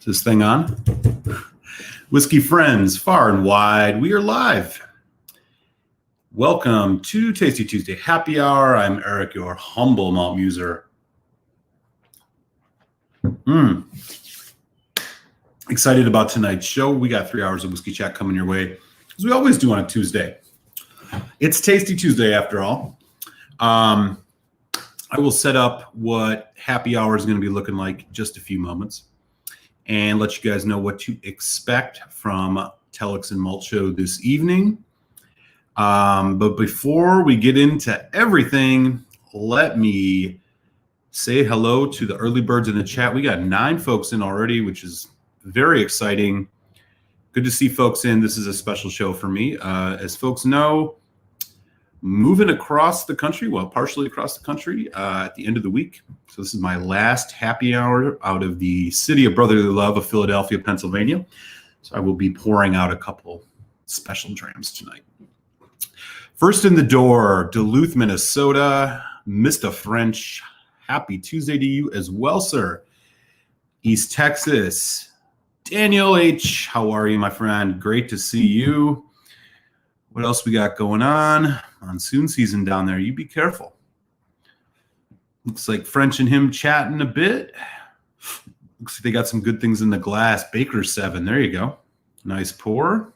Is this thing on? Whiskey friends, far and wide, we are live. Welcome to Tasty Tuesday Happy Hour. I'm Eric, your humble malt muser. Excited about tonight's show. We got 3 hours of whiskey chat coming your way, as we always do on a Tuesday. It's Tasty Tuesday after all. I will set up what happy hour is going to be looking like in just a few moments and let you guys know what to expect from Telex and Malt Show this evening. But before we get into everything, let me say hello to the early birds in the chat. We got 9 folks in already, which is very exciting. Good to see folks in. This is a special show for me. As folks know, moving across the country, well, partially across the country at the end of the week. So this is my last happy hour out of the city of brotherly love of Philadelphia, Pennsylvania. So I will be pouring out a couple special drams tonight. First in the door, Duluth, Minnesota, Meester French. Happy Tuesday to you as well, sir. East Texas, Daniel H. How are you, my friend? Great to see you. What else we got going on? Monsoon season down there. You be careful. Looks like French and him chatting a bit. Looks like they got some good things in the glass. Baker's 7. There you go. Nice pour.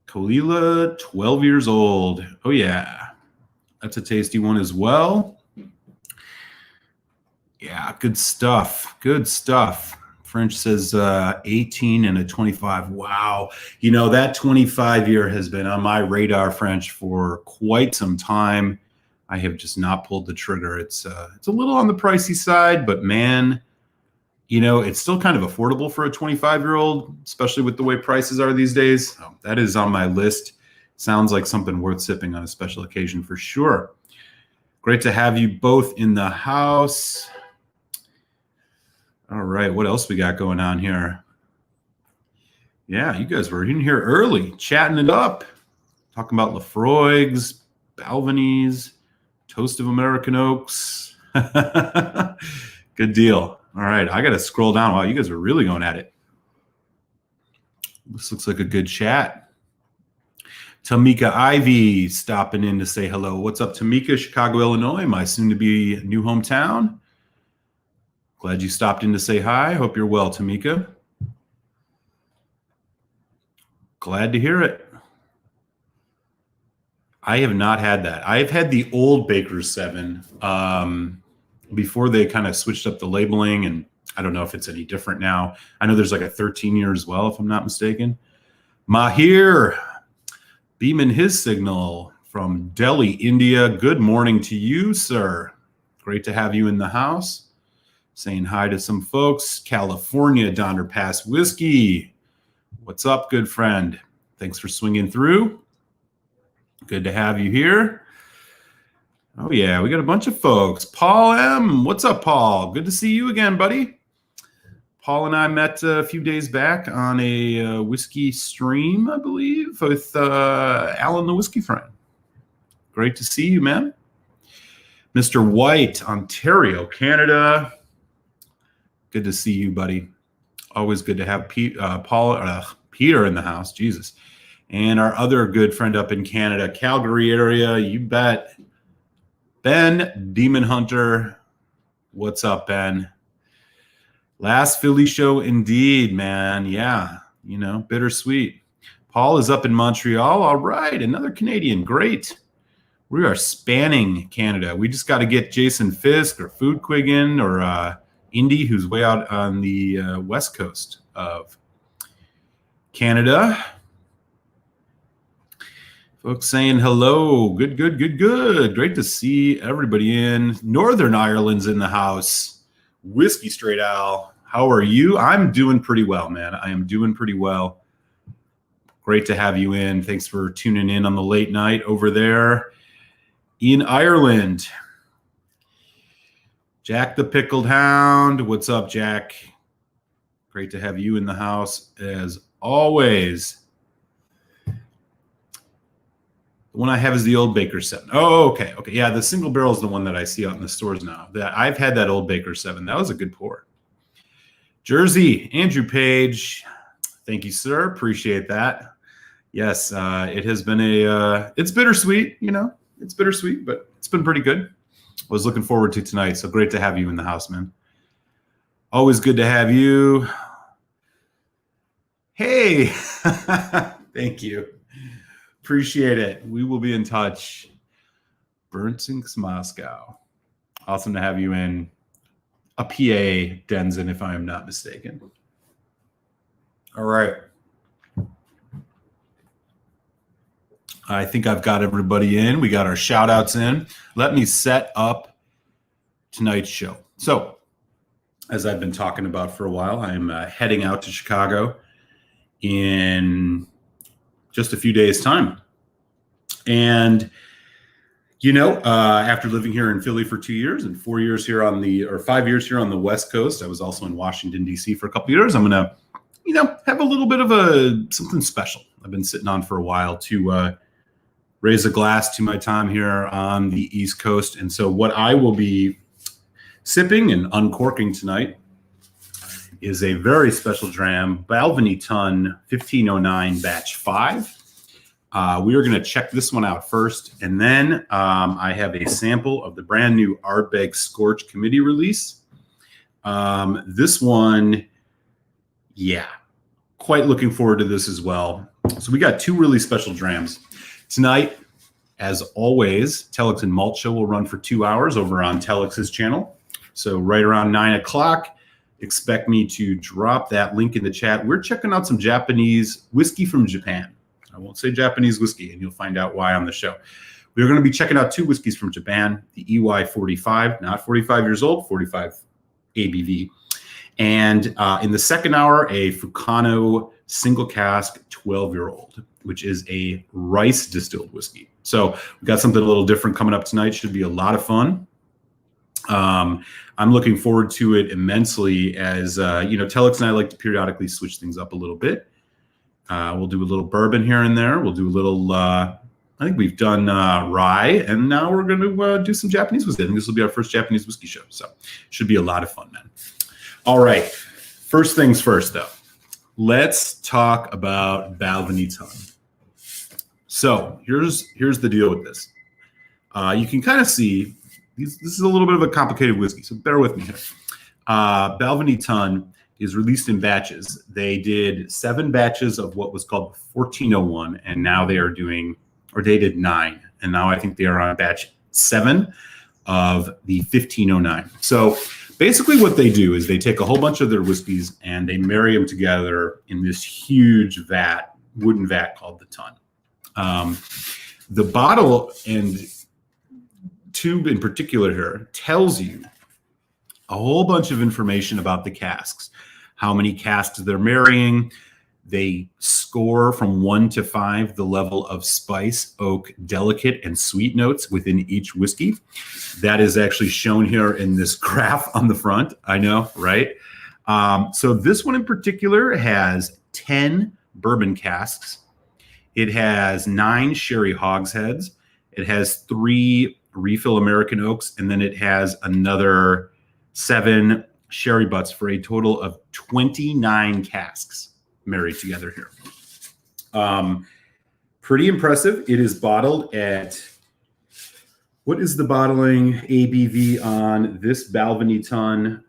Kalila, 12 years old. Oh, yeah. That's a tasty one as well. Yeah, good stuff. Good stuff. French says 18 and a 25. Wow. You know, that 25 year has been on my radar, French, for quite some time. I have just not pulled the trigger. It's a little on the pricey side, but man, you know, it's still kind of affordable for a 25-year-old, especially with the way prices are these days. So that is on my list. Sounds like something worth sipping on a special occasion for sure. Great to have you both in the house. All right, what else we got going on here? Yeah, you guys were in here early, chatting it up, talking about Lafroigs, Balvenies, Toast of American Oaks. Good deal. All right, I got to scroll down. Wow, you guys are really going at it. This looks like a good chat. Tamika Ivy stopping in to say hello. What's up, Tamika? Chicago, Illinois, my soon-to-be new hometown. Glad you stopped in to say hi. Hope you're well, Tamika. Glad to hear it. I have not had that. I've had the old Baker's 7 before they kind of switched up the labeling, and I don't know if it's any different now. I know there's like a 13-year as well, if I'm not mistaken. Mahir beaming his signal from Delhi, India. Good morning to you, sir. Great to have you in the house. Saying hi to some folks. California, Donner Pass Whiskey. What's up, good friend? Thanks for swinging through. Good to have you here. Oh, yeah, we got a bunch of folks. Paul M. What's up, Paul? Good to see you again, buddy. Paul and I met a few days back on a whiskey stream, I believe, with Alan the Whiskey Friend. Great to see you, man. Mr. White, Ontario, Canada. Good to see you, buddy. Always good to have Peter in the house. Jesus. And our other good friend up in Canada, Calgary area. You bet. Ben, Demon Hunter. What's up, Ben? Last Philly show indeed, man. Yeah, you know, bittersweet. Paul is up in Montreal. All right, another Canadian. Great. We are spanning Canada. We just got to get Jason Fisk or Food Quig in or Indy, who's way out on the west coast of Canada. Folks saying hello. Good. Great to see everybody in. Northern Ireland's in the house. Whiskey Straight Al, how are you? I'm doing pretty well, man. I am doing pretty well. Great to have you in. Thanks for tuning in on the late night over there in Ireland. Jack the Pickled Hound. What's up, Jack? Great to have you in the house as always. The one I have is the old Baker's 7. Oh, okay. Yeah, the single barrel is the one that I see out in the stores now. I've had that old Baker's 7. That was a good pour. Jersey, Andrew Page. Thank you, sir. Appreciate that. Yes, it has been it's bittersweet, it's bittersweet, but it's been pretty good. I was looking forward to tonight. So great to have you in the house, man. Always good to have you. Hey, thank you. Appreciate it. We will be in touch. Bernsinks, Moscow. Awesome to have you in. A PA, Denzin, if I am not mistaken. All right. I think I've got everybody in. We got our shout outs in. Let me set up tonight's show. So, as I've been talking about for a while, I'm heading out to Chicago in just a few days' time. And, after living here in Philly for 2 years and 5 years here on the West Coast, I was also in Washington, D.C. for a couple of years. I'm going to, have a little bit of something special I've been sitting on for a while to raise a glass to my time here on the East Coast. And so what I will be sipping and uncorking tonight is a very special dram, Balvenie Tun 1509 Batch 5. We are going to check this one out first, and then I have a sample of the brand new Ardbeg Scorch Committee Release. This one, quite looking forward to this as well. So we got two really special drams. Tonight, as always, Telex and Malt Show will run for 2 hours over on Telex's channel. So right around 9 o'clock, expect me to drop that link in the chat. We're checking out some Japanese whiskey from Japan. I won't say Japanese whiskey, and you'll find out why on the show. We're going to be checking out two whiskeys from Japan, the EY45, not 45 years old, 45 ABV. And in the second hour, a Fukano single cask 12-year-old, which is a rice distilled whiskey. So we've got something a little different coming up tonight. Should be a lot of fun. I'm looking forward to it immensely as, Telex and I like to periodically switch things up a little bit. We'll do a little bourbon here and there. We'll do a little, I think we've done rye, and now we're going to do some Japanese whiskey. I think this will be our first Japanese whiskey show. So should be a lot of fun, man. All right. First things first, though. Let's talk about Balvenie Tun. So here's the deal with this. You can kind of see this is a little bit of a complicated whiskey, so bear with me here. Balvenie Tun is released in batches. They did 7 batches of what was called 1401, and now they did 9, and now I think they are on batch 7 of the 1509. So basically what they do is they take a whole bunch of their whiskeys and they marry them together in this huge wooden vat called the Tun. The bottle and tube in particular here tells you a whole bunch of information about the casks, how many casks they're marrying. They score from 1 to 5 the level of spice, oak, delicate, and sweet notes within each whiskey. That is actually shown here in this graph on the front. I know, right? So this one in particular has 10 bourbon casks. It has 9 sherry hogsheads. It has 3 refill American oaks, and then it has another 7 sherry butts for a total of 29 casks married together here. Pretty impressive. It is bottled at, what is the bottling ABV on this Balvenie Tun?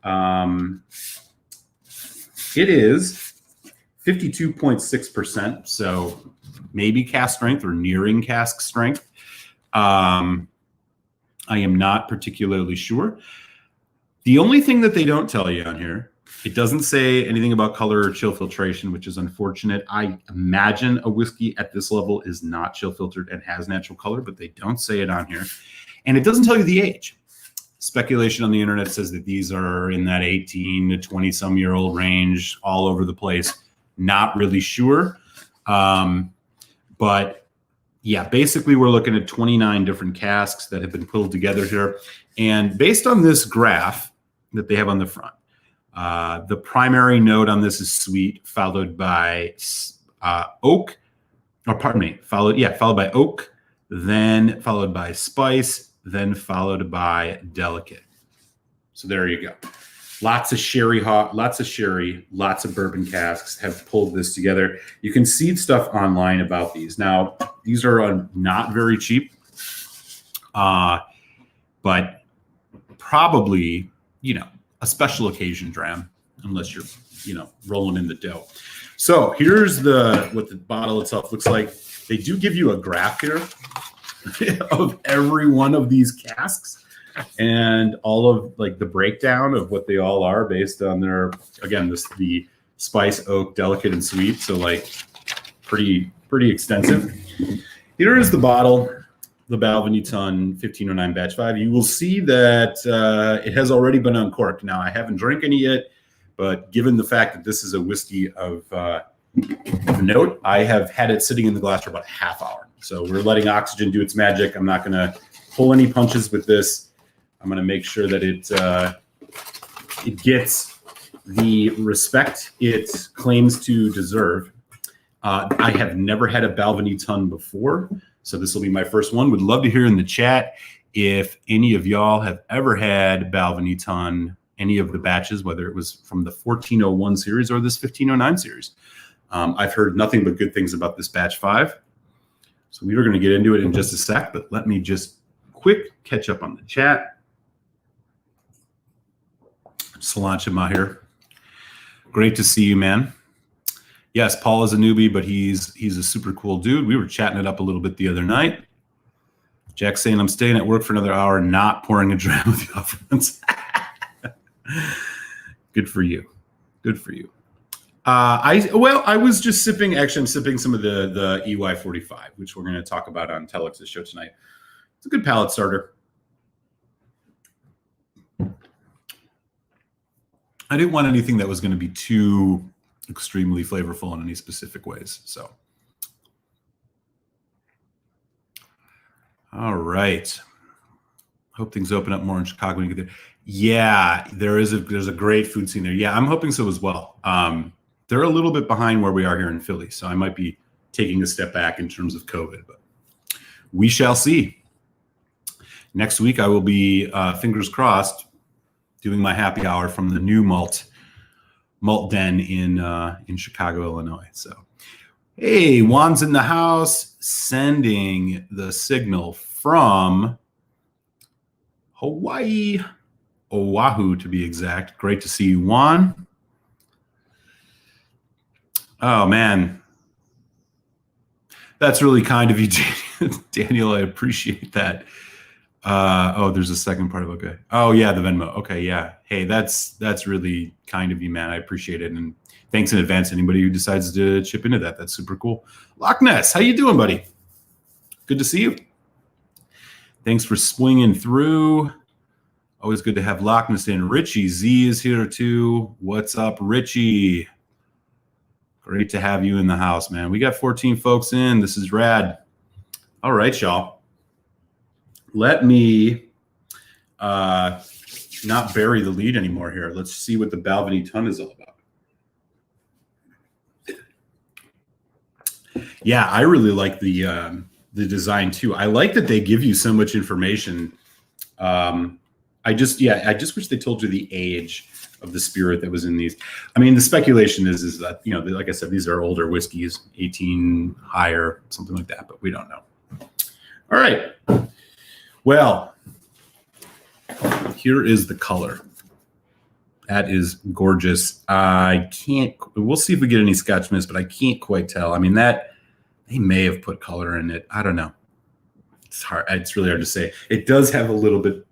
It is 52.6%, so maybe cask strength or nearing cask strength. I am not particularly sure. The only thing that they don't tell you on here, it doesn't say anything about color or chill filtration, which is unfortunate. I imagine a whiskey at this level is not chill filtered and has natural color, but they don't say it on here. And it doesn't tell you the age. Speculation on the internet says that these are in that 18 to 20 some year old range, all over the place. Not really sure. But yeah, basically we're looking at 29 different casks that have been pulled together here. And based on this graph that they have on the front, the primary note on this is sweet, followed by oak, or pardon me, followed by oak, then followed by spice, then followed by delicate. So there you go. Lots of sherry, lots of bourbon casks have pulled this together. You can see stuff online about these. Now, these are not very cheap, but probably, a special occasion dram, unless you're, rolling in the dough. So here's what the bottle itself looks like. They do give you a graph here of every one of these casks and all of the breakdown of what they all are based on their, again, the spice, oak, delicate, and sweet. So pretty extensive. Here is the bottle, the Balvenie Tun 1509 Batch 5. You will see that it has already been uncorked. Now, I haven't drank any yet, but given the fact that this is a whiskey of note, I have had it sitting in the glass for about a half hour. So we're letting oxygen do its magic. I'm not going to pull any punches with this. I'm going to make sure that it gets the respect it claims to deserve. I have never had a Balvenie Tun before, so this will be my first one. Would love to hear in the chat if any of y'all have ever had Balvenie Tun, any of the batches, whether it was from the 1401 series or this 1509 series. I've heard nothing but good things about this batch 5. So we are going to get into it in just a sec, but let me just quick catch up on the chat. Solange here. Great to see you, man. Yes, Paul is a newbie, but he's a super cool dude. We were chatting it up a little bit the other night. Jack's saying, I'm staying at work for another hour, not pouring a dram with the offerings. Good for you. Good for you. I was just sipping. Actually, I'm sipping some of the EY45, which we're going to talk about on Telex's show tonight. It's a good palate starter. I didn't want anything that was going to be too extremely flavorful in any specific ways. So, all right. Hope things open up more in Chicago when you get there. Yeah, there's a great food scene there. Yeah, I'm hoping so as well. They're a little bit behind where we are here in Philly, so I might be taking a step back in terms of COVID, but we shall see. Next week, I will be, fingers crossed, doing my happy hour from the new malt den in Chicago, Illinois. So, hey, Juan's in the house, sending the signal from Hawaii, Oahu to be exact. Great to see you, Juan. Oh, man. That's really kind of you, Daniel. I appreciate that. There's a second part of okay. Oh, yeah, the Venmo. Okay, yeah. Hey, that's really kind of you, man. I appreciate it. And thanks in advance to anybody who decides to chip into that. That's super cool. Loch Ness, how you doing, buddy? Good to see you. Thanks for swinging through. Always good to have Loch Ness in. Richie Z is here too. What's up, Richie? Great to have you in the house, man. We got 14 folks in. This is rad. All right, y'all. Let me not bury the lead anymore here. Let's see what the Balvenie Tun is all about. Yeah, I really like the design too. I like that they give you so much information. I just wish they told you the age of the spirit that was in these. I mean, the speculation is that, like I said, these are older whiskeys, 18 higher, something like that, but we don't know. All right. Well, here is the color. That is gorgeous. We'll see if we get any Scotch mist, but I can't quite tell. I mean, they may have put color in it. I don't know. It's really hard to say. It does have a little bit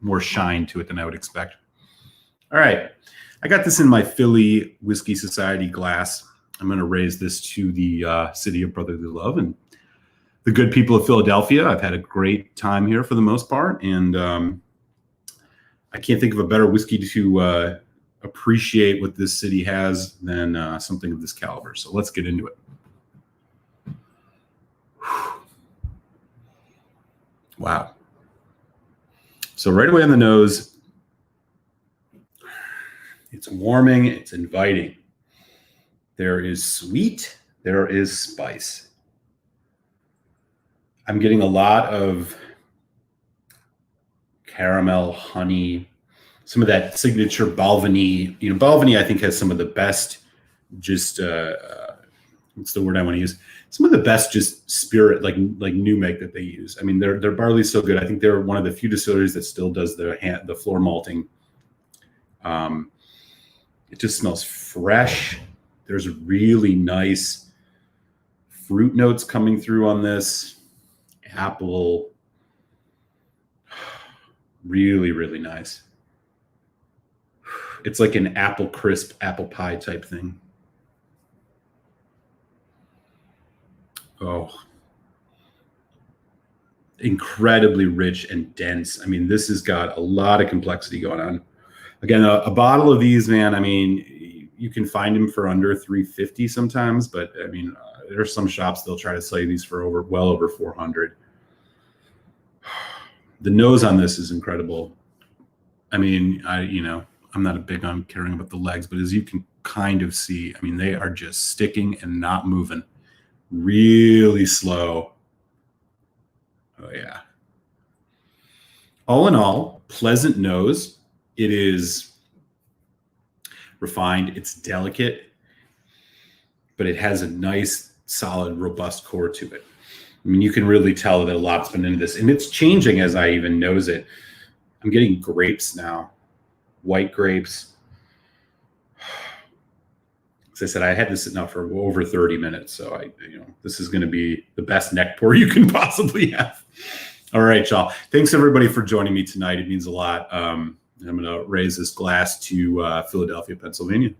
more shine to it than I would expect. All right. I got this in my Philly Whiskey Society glass. I'm going to raise this to the city of brotherly love and the good people of Philadelphia. I've had a great time here for the most part, and I can't think of a better whiskey to appreciate what this city has than something of this caliber. So let's get into it. Wow. So right away on the nose, it's warming, it's inviting. There is sweet, there is spice. I'm getting a lot of caramel, honey, some of that signature Balvenie. Balvenie, I think, has some of the best, just what's the word I want to use? Some of the best just spirit, like new make that they use. I mean, their barley's so good. I think they're one of the few distilleries that still does the floor malting. It just smells fresh. There's really nice fruit notes coming through on this. Apple, really, really nice. It's like an apple crisp, apple pie type thing. Oh, incredibly rich and dense. I mean, this has got a lot of complexity going on. Again, a bottle of these, man, I mean, you can find them for under $350 sometimes, but I mean, there's some shops they'll try to sell you these for well over $400. The nose on this is incredible. I mean, I'm not a big on caring about the legs, but as you can kind of see, I mean, they are just sticking and not moving. Really slow. Oh, yeah. All in all, pleasant nose. It is refined. It's delicate, but it has a nice, solid, robust core to it. I mean, you can really tell that a lot's been into this, and it's changing as I even nose it. I'm getting grapes now, white grapes. As I said, I had this sitting out for over 30 minutes, so this is going to be the best neck pour you can possibly have. All right, y'all. Thanks everybody for joining me tonight. It means a lot. I'm going to raise this glass to Philadelphia, Pennsylvania.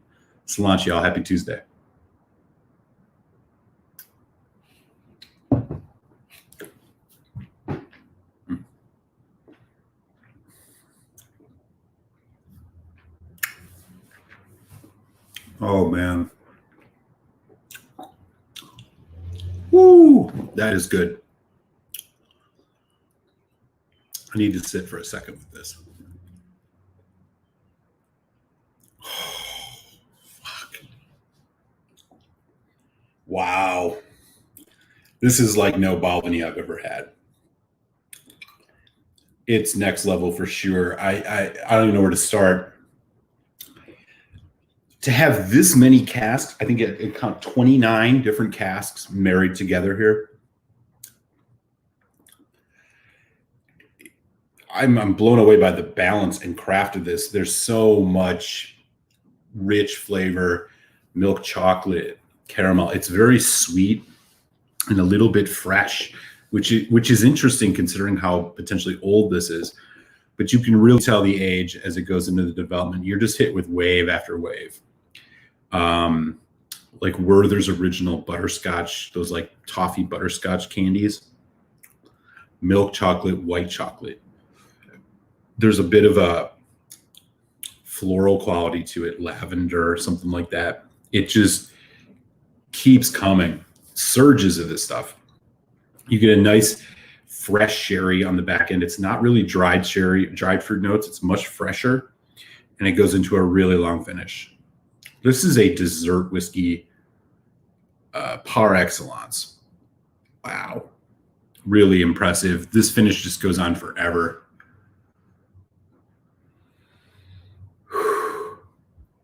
Salant, y'all. Happy Tuesday. Oh, man. Woo! That is good. I need to sit for a second with this. Oh, fuck. Wow. This is like no Balvenie I've ever had. It's next level for sure. I don't even know where to start. To have this many casks, I think it count 29 different casks married together here. I'm blown away by the balance and craft of this. There's so much rich flavor, milk chocolate, caramel. It's very sweet and a little bit fresh, which is interesting considering how potentially old this is. But you can really tell the age as it goes into the development. You're just hit with wave after wave. Like Werther's original butterscotch, those like toffee butterscotch candies, milk chocolate, white chocolate. There's a bit of a floral quality to it, lavender, something like that. It just keeps coming, surges of this stuff. You get a nice fresh sherry on the back end. It's not really dried sherry, dried fruit notes. It's much fresher, and it goes into a really long finish. This is a dessert whiskey par excellence. Wow. Really impressive. This finish just goes on forever.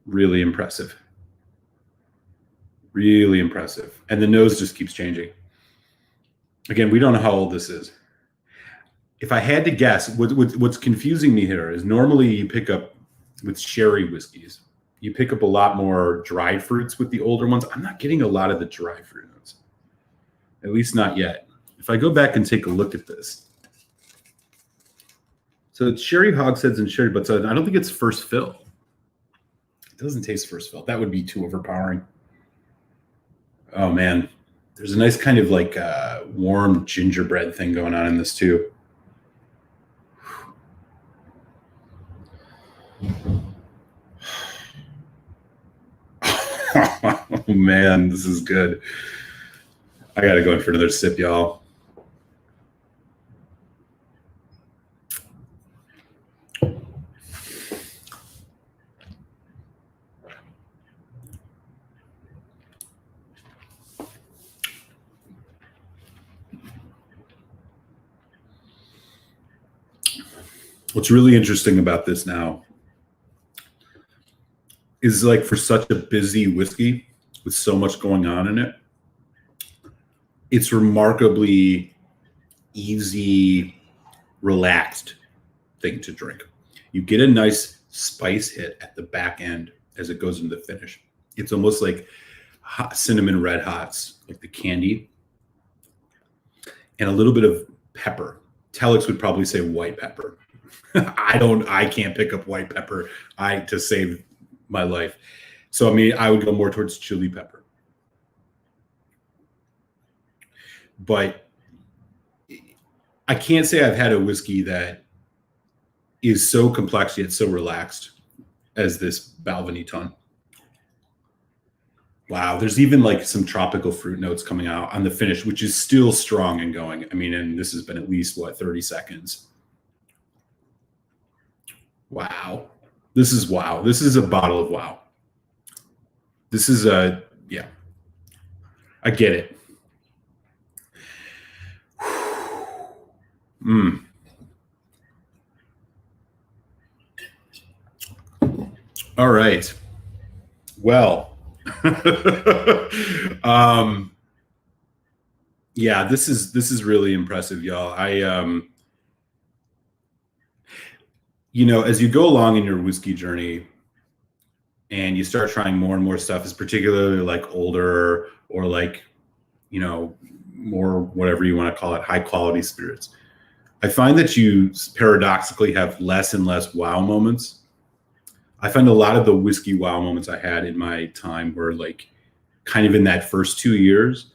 Really impressive. Really impressive. And the nose just keeps changing. Again, we don't know how old this is. If I had to guess, what's confusing me here is normally you pick up with sherry whiskeys, you pick up a lot more dried fruits with the older ones. I'm not getting a lot of the dry fruit notes, at least not yet. If I go back and take a look at this. So it's sherry hogsheads and sherry, but I don't think it's first fill. It doesn't taste first fill. That would be too overpowering. Oh, man. There's a nice kind of like warm gingerbread thing going on in this too. Oh, man, this is good. I got to go in for another sip, y'all. What's really interesting about this now is like for such a busy whiskey with so much going on in it, it's remarkably easy, relaxed thing to drink. You get a nice spice hit at the back end as it goes into the finish. It's almost like hot cinnamon red hots, like the candy, and a little bit of pepper. Telex would probably say white pepper. I can't pick up white pepper to save my life. So, I mean, I would go more towards chili pepper. But I can't say I've had a whiskey that is so complex yet so relaxed as this Balvenie Tun. Wow, there's even like some tropical fruit notes coming out on the finish, which is still strong and going. I mean, and this has been at least, 30 seconds. Wow. This is wow. This is a bottle of wow. This is yeah. I get it. All right. Well, yeah, this is really impressive, y'all. As you go along in your whiskey journey and you start trying more and more stuff, is particularly like older or like, more whatever you want to call it, high quality spirits, I find that you paradoxically have less and less wow moments. I find a lot of the whiskey wow moments I had in my time were like kind of in that first 2 years.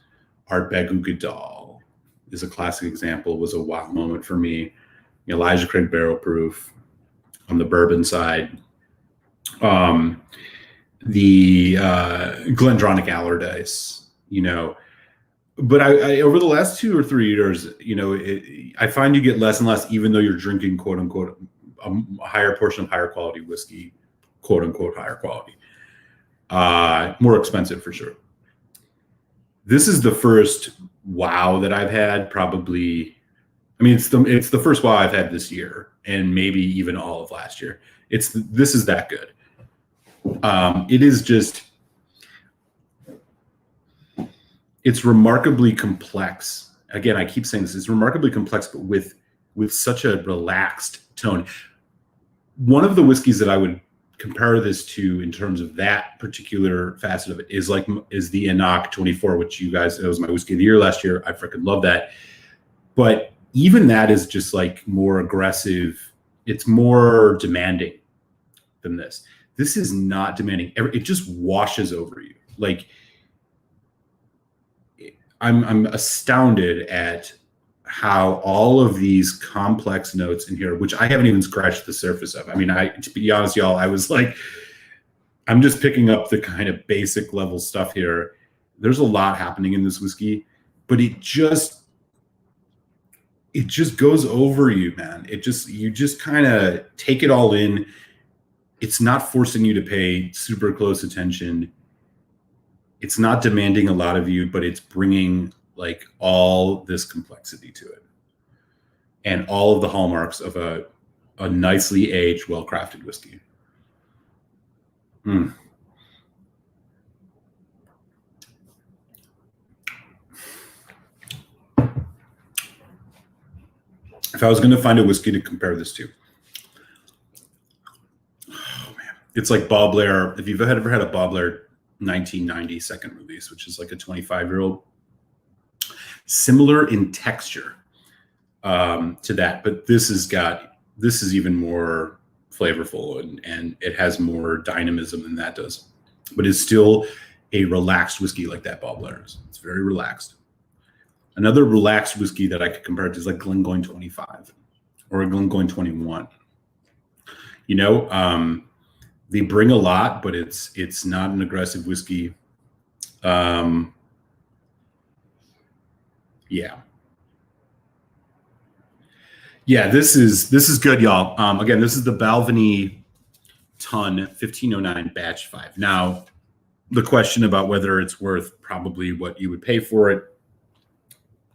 Ardbeg Scorch is a classic example, was a wow moment for me. Elijah Craig Barrel Proof on the bourbon side. The Glendronach Allardyce, but I over the last 2 or 3 years, I find you get less and less, even though you're drinking quote unquote a higher portion of higher quality whiskey, quote unquote higher quality, more expensive for sure. This is the first wow that I've had, probably. I mean, it's the first wow I've had this year, and maybe even all of last year. This is that good. It is just, it's remarkably complex. Again, I keep saying this, it's remarkably complex, but with such a relaxed tone. One of the whiskeys that I would compare this to in terms of that particular facet of it is the Ingot 24, which it was my whiskey of the year last year. I freaking love that. But even that is just like more aggressive. It's more demanding than this. This is not demanding. It just washes over you. Like, I'm astounded at how all of these complex notes in here, which I haven't even scratched the surface of. I mean, to be honest, y'all, I was like, I'm just picking up the kind of basic level stuff here. There's a lot happening in this whiskey, but it just goes over you, man. You just kind of take it all in. It's not forcing you to pay super close attention. It's not demanding a lot of you, but it's bringing like all this complexity to it and all of the hallmarks of a nicely aged, well-crafted whiskey. If I was going to find a whiskey to compare this to, oh man, it's like Bob Blair. If you've ever had a Bob Blair 1990 second release, which is like a 25-year-old, similar in texture to that, but this is even more flavorful and it has more dynamism than that does, but it's still a relaxed whiskey like that Bob Blair is. It's very relaxed. Another relaxed whiskey that I could compare it to is like Glengoyne 25 or a Glengoyne 21. They bring a lot, but it's not an aggressive whiskey. Yeah, this is good, y'all. Again, this is the Balvenie Tun 1509 Batch 5. Now, the question about whether it's worth probably what you would pay for it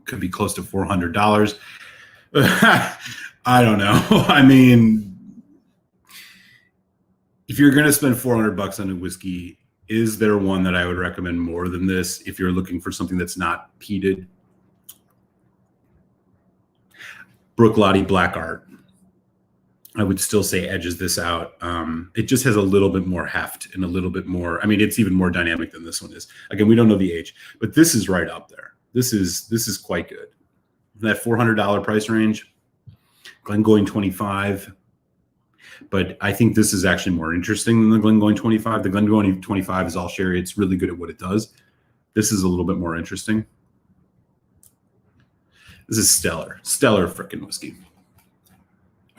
could be close to $400. I don't know. I mean, if you're going to spend $400 on a whiskey, is there one that I would recommend more than this if you're looking for something that's not peated? Brooklady Black Art, I would still say edges this out. It just has a little bit more heft and a little bit more. I mean, it's even more dynamic than this one is. Again, we don't know the age, but this is right up there. This is quite good. That $400 price range, Glengoyne 25. But I think this is actually more interesting than the Glengoyne 25. The Glengoyne 25 is all sherry. It's really good at what it does. This is a little bit more interesting. This is stellar freaking whiskey.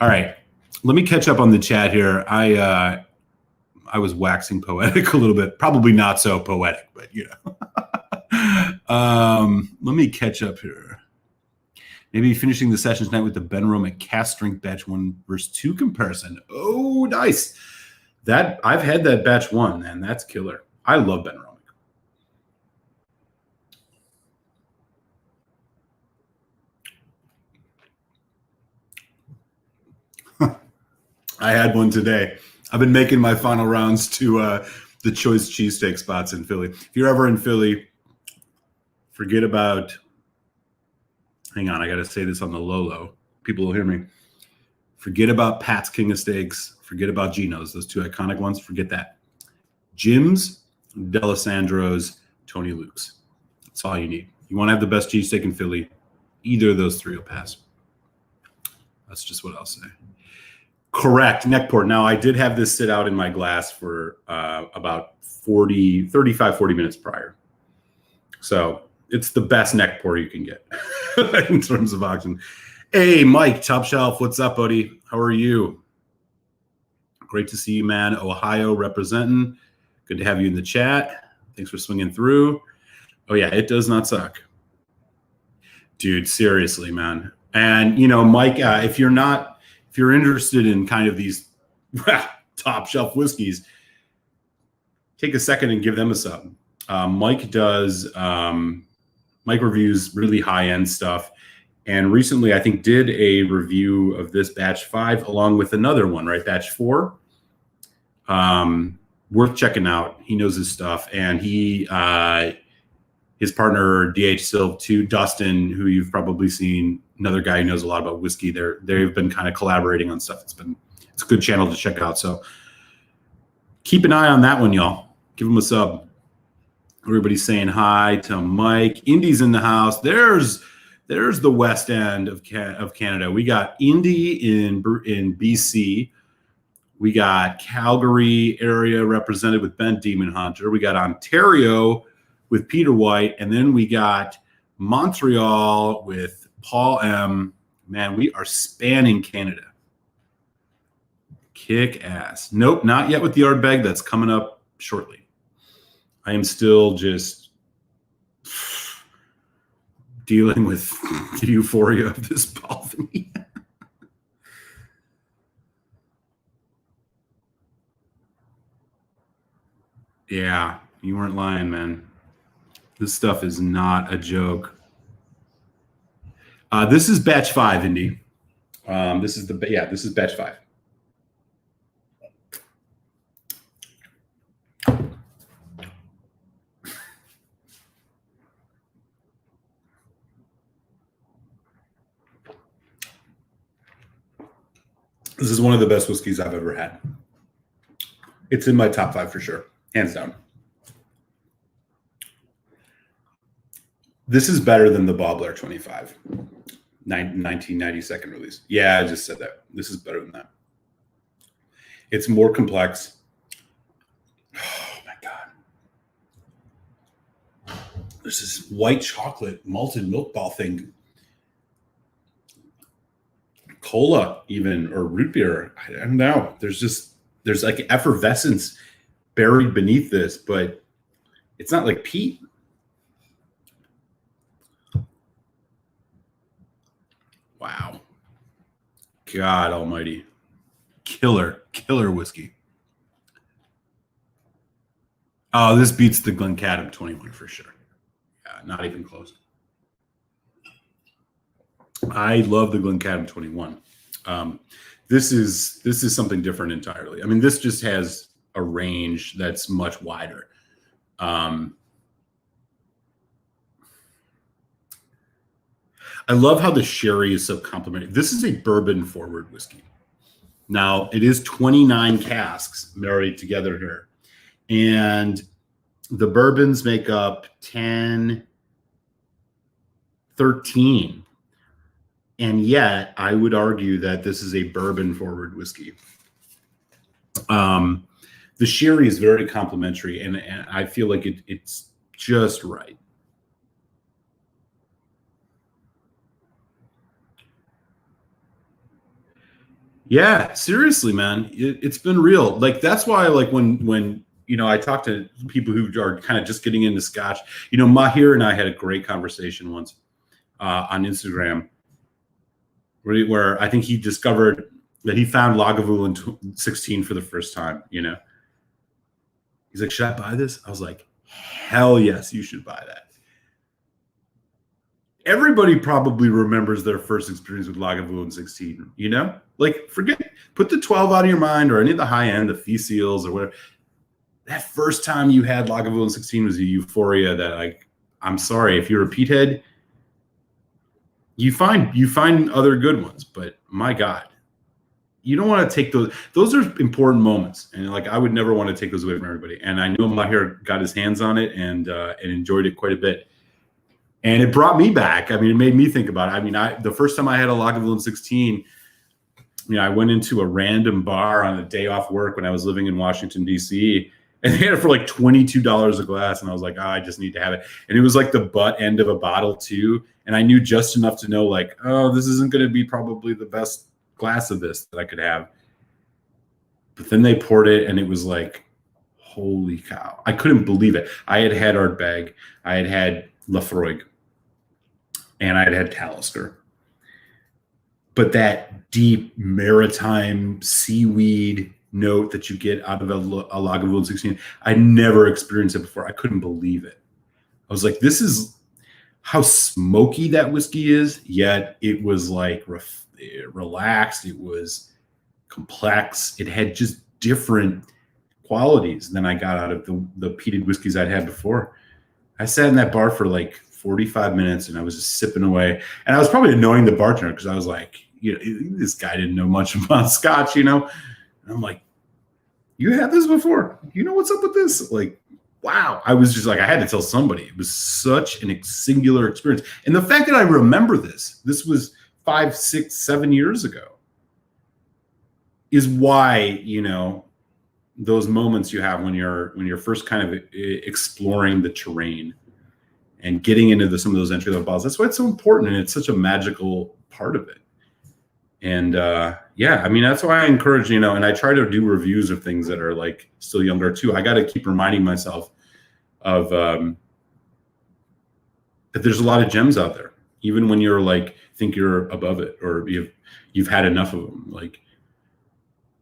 All right, let me catch up on the chat here. I was waxing poetic a little bit, probably not so poetic, but you know. Let me catch up here. Maybe finishing the session tonight with the Benromic Cask Strength Batch 1 vs. 2 comparison. Oh, nice. That I've had that Batch 1, man. That's killer. I love Benromic. I had one today. I've been making my final rounds to the choice cheesesteak spots in Philly. If you're ever in Philly, forget about... Hang on, I got to say this on the low. People will hear me. Forget about Pat's King of Steaks. Forget about Gino's, those two iconic ones. Forget that. Jim's, D'Alessandro's, Tony Luke's. That's all you need. You want to have the best cheesesteak in Philly, either of those three will pass. That's just what I'll say. Correct, neck port. Now, I did have this sit out in my glass for about 35, 40 minutes prior. So it's the best neck pour you can get in terms of oxygen. Hey, Mike, Top Shelf, what's up, buddy? How are you? Great to see you, man. Ohio representing. Good to have you in the chat. Thanks for swinging through. Oh, yeah, it does not suck. Dude, seriously, man. And, you know, Mike, if you're interested in kind of these top shelf whiskeys, take a second and give them a sub. Mike does... Mike reviews really high-end stuff, and recently I think did a review of this batch 5 along with another one, right? Batch 4. Worth checking out. He knows his stuff, and he his partner DH Silv too, Dustin, who you've probably seen, another guy who knows a lot about whiskey. They've been kind of collaborating on stuff. It's a good channel to check out. So keep an eye on that one, y'all. Give him a sub. Everybody's saying hi to Mike. Indy's in the house. There's the West End of Canada. We got Indy in BC. We got Calgary area represented with Ben Demon Hunter. We got Ontario with Peter White. And then we got Montreal with Paul M. Man, we are spanning Canada. Kick ass. Nope, not yet with the Ardbeg. That's coming up shortly. I am still just dealing with the euphoria of this Balvenie. Yeah, you weren't lying, man. This stuff is not a joke. This is batch 5, Indy. This is batch 5. This is one of the best whiskeys I've ever had. It's in my top 5 for sure, hands down. This is better than the Bob Blair 25, 1992 release. Yeah, I just said that. This is better than that. It's more complex. Oh my God. There's this white chocolate malted milk ball thing. Cola even, or root beer. I don't know. There's like effervescence buried beneath this, but it's not like peat. Wow. God almighty. Killer whiskey. Oh, this beats the Glencaddam 21 for sure. Yeah, not even close. I love the Glencaddam 21. This is something different entirely. I mean, this just has a range that's much wider. I love how the sherry is so complimentary. This is a bourbon forward whiskey. Now, it is 29 casks married together here. And the bourbons make up 10, 13. And yet, I would argue that this is a bourbon forward whiskey. The sherry is very complimentary, and I feel like it's just right. Yeah, seriously, man, it's been real. Like, that's why, like, when I talk to people who are kind of just getting into Scotch. Mahir and I had a great conversation once on Instagram, where I think he discovered that he found Lagavulin 16 for the first time. He's like, "Should I buy this?" I was like, "Hell yes, you should buy that." Everybody probably remembers their first experience with Lagavulin 16. Like, put the 12 out of your mind, or any of the high end, the fee seals or whatever. That first time you had Lagavulin 16 was a euphoria that, like, I'm sorry, if you're a Peathead, you find other good ones, but my God, you don't want to take those. Those are important moments, and like, I would never want to take those away from everybody. And I know Mahir got his hands on it and enjoyed it quite a bit, and it brought me back. I mean, it made me think about it. I mean, the first time I had a Lagavulin 16, I went into a random bar on a day off work when I was living in Washington, D.C., and they had it for like $22 a glass. And I was like, I just need to have it. And it was like the butt end of a bottle too. And I knew just enough to know, like, oh, this isn't going to be probably the best glass of this that I could have. But then they poured it, and it was like, holy cow. I couldn't believe it. I had Ardbeg. I had Laphroaig. And I had Talisker. But that deep maritime seaweed note that you get out of a Lagavulin 16, I never experienced it before. I couldn't believe it. I was like, this is how smoky that whiskey is, yet it was like relaxed. It was complex. It had just different qualities than I got out of the peated whiskeys I'd had before. I sat in that bar for like 45 minutes, and I was just sipping away. And I was probably annoying the bartender because I was like, this guy didn't know much about Scotch, And I'm like, you had this before? You know what's up with this? Like, wow. I was just like, I had to tell somebody. It was such a singular experience. And the fact that I remember this was 5, 6, 7 years ago, is why, those moments you have when you're first kind of exploring the terrain and getting into some of those entry level bottles. That's why it's so important, and it's such a magical part of it. And yeah, I mean, that's why I encourage, and I try to do reviews of things that are like still younger too. I got to keep reminding myself of that there's a lot of gems out there, even when you're like, think you're above it, or you've had enough of them. Like,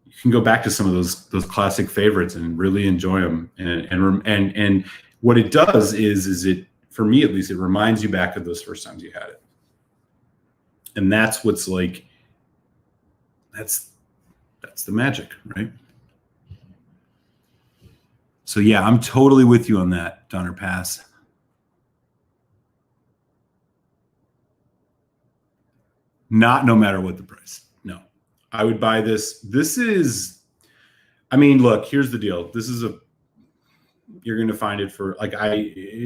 you can go back to some of those classic favorites and really enjoy them. And what it does is it, for me at least, it reminds you back of those first times you had it. And that's what's like, that's the magic, right? So yeah, I'm totally with you on that, Donner Pass. No matter what the price. No, I would buy this. This is, I mean, look, here's the deal. This is you're going to find it for like,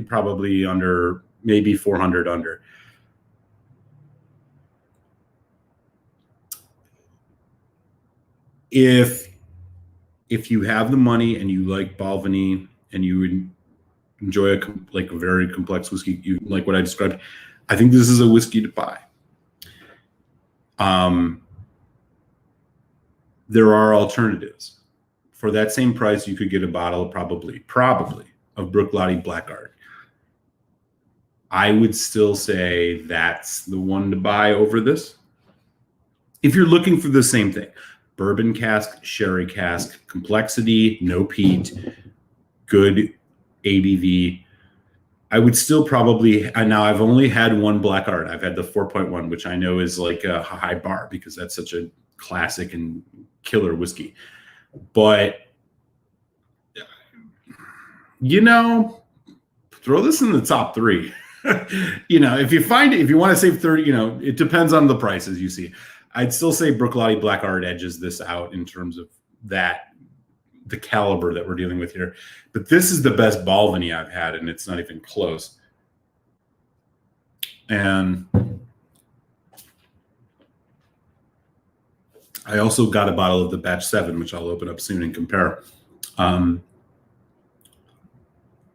probably under, maybe 400 under. If you have the money and you like Balvenie and you would enjoy a very complex whiskey, you like what I described, I think this is a whiskey to buy. There are alternatives. For that same price, you could get a bottle probably of Bruichladdich Blackguard. I would still say that's the one to buy over this. If you're looking for the same thing, bourbon cask, sherry cask, complexity, no peat, good ABV, I would still probably, now I've only had one Blackguard. I've had the 4.1, which I know is like a high bar because that's such a classic and killer whiskey. But, throw this in the top 3. If you find it, if you want to save 30, it depends on the prices you see. I'd still say Bruichladdich Black Art edges this out in terms of the caliber that we're dealing with here. But this is the best Balvenie I've had, and it's not even close. And I also got a bottle of the Batch 7, which I'll open up soon and compare. But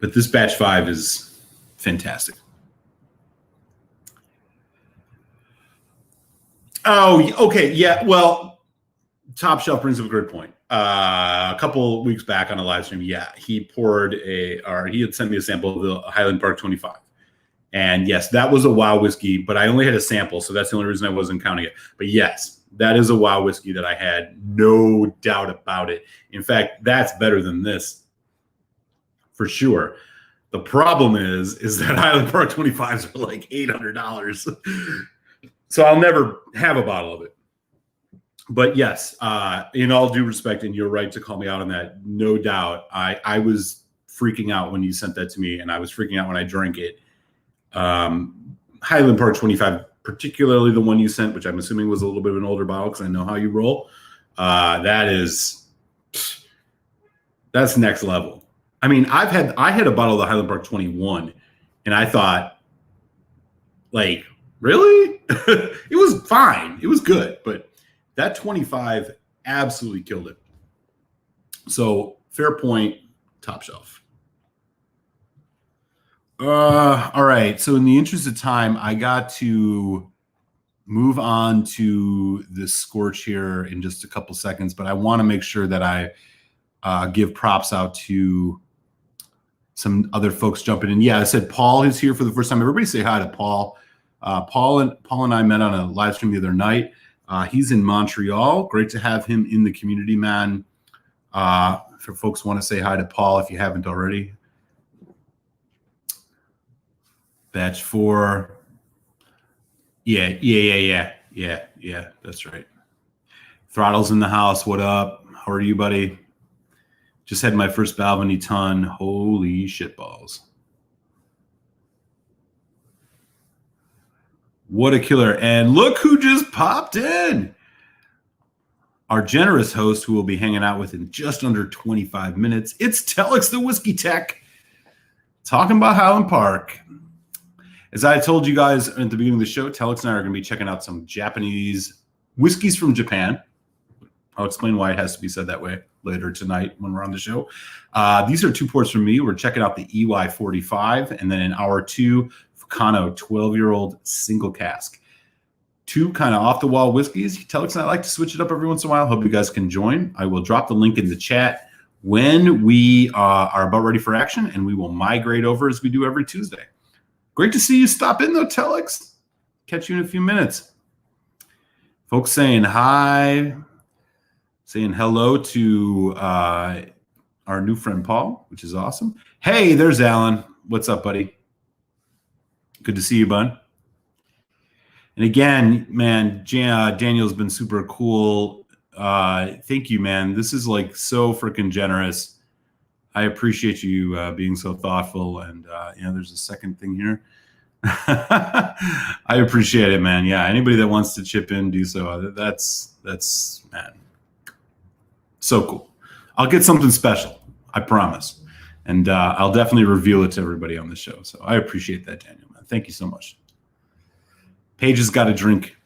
this Batch 5 is fantastic. Oh, okay. Yeah. Well, Top Shelf brings up a good point. A couple weeks back on a live stream, he he had sent me a sample of the Highland Park 25. And yes, that was a WOW whiskey, but I only had a sample, so that's the only reason I wasn't counting it. But yes, that is a WOW whiskey that I had, no doubt about it. In fact, that's better than this for sure. The problem is that Highland Park 25s are like $800. So I'll never have a bottle of it. But yes, in all due respect, and you're right to call me out on that, no doubt. I was freaking out when you sent that to me, and I was freaking out when I drank it. Highland Park 25, particularly the one you sent, which I'm assuming was a little bit of an older bottle because I know how you roll. That's next level. I mean, I had a bottle of the Highland Park 21, and I thought, like, really? It was fine. It was good, but that 25 absolutely killed it. So fair point, Top Shelf. All right. So in the interest of time, I got to move on to the Scorch here in just a couple seconds, but I want to make sure that I give props out to some other folks jumping in. Yeah, I said Paul is here for the first time. Everybody say hi to Paul. Paul and I met on a live stream the other night. He's in Montreal. Great to have him in the community, man. For folks want to say hi to Paul if you haven't already. Batch 4. Yeah. That's right. Throttle's in the house. What up? How are you, buddy? Just had my first Balvenie Tun. Holy shit balls. What a killer. And look who just popped in. Our generous host who will be hanging out with in just under 25 minutes. It's Telex the Whiskey Tech. Talking about Highland Park. As I told you guys at the beginning of the show, Telex and I are going to be checking out some Japanese whiskeys from Japan. I'll explain why it has to be said that way later tonight when we're on the show. These are 2 pours from me. We're checking out the EY45 and then in hour 2, Fukano 12-year-old single cask. 2 kind of off-the-wall whiskeys. Telex and I like to switch it up every once in a while. Hope you guys can join. I will drop the link in the chat when we are about ready for action, and we will migrate over as we do every Tuesday. Great to see you stop in, though, Telex. Catch you in a few minutes. Folks saying hi, saying hello to our new friend Paul, which is awesome. Hey, there's Alan. What's up, buddy? Good to see you, bud. And again, man, Daniel's been super cool. Thank you, man. This is like so freaking generous. I appreciate you being so thoughtful. And, there's a second thing here. I appreciate it, man. Yeah, anybody that wants to chip in, do so. That's man, so cool. I'll get something special, I promise. And I'll definitely reveal it to everybody on the show. So I appreciate that, Daniel, man. Thank you so much. Paige has got a drink.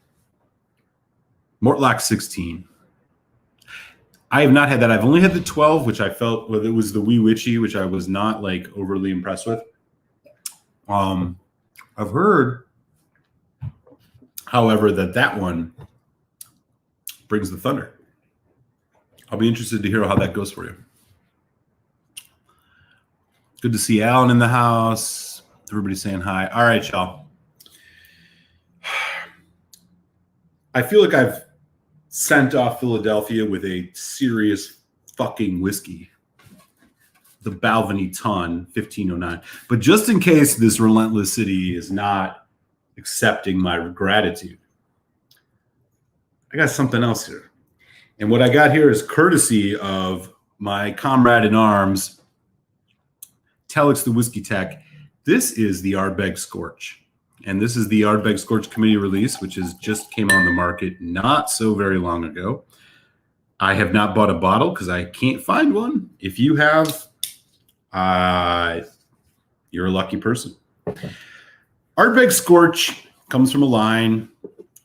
Mortlock 16. I have not had that. I've only had the 12, which I felt, well, it was the Wee Witchy, which I was not like overly impressed with. I've heard, however, that one brings the thunder. I'll be interested to hear how that goes for you. Good to see Alan in the house. Everybody's saying hi. All right, y'all. I feel like I've sent off Philadelphia with a serious fucking whiskey. The Balvenie Tun 1509. But just in case this relentless city is not accepting my gratitude, I got something else here. And what I got here is courtesy of my comrade in arms, Telex the Whiskey Tech. This is the Ardbeg Scorch. And this is the Ardbeg Scorch Committee Release, which just came on the market not so very long ago. I have not bought a bottle because I can't find one. If you have, you're a lucky person. Ardbeg Scorch comes from a line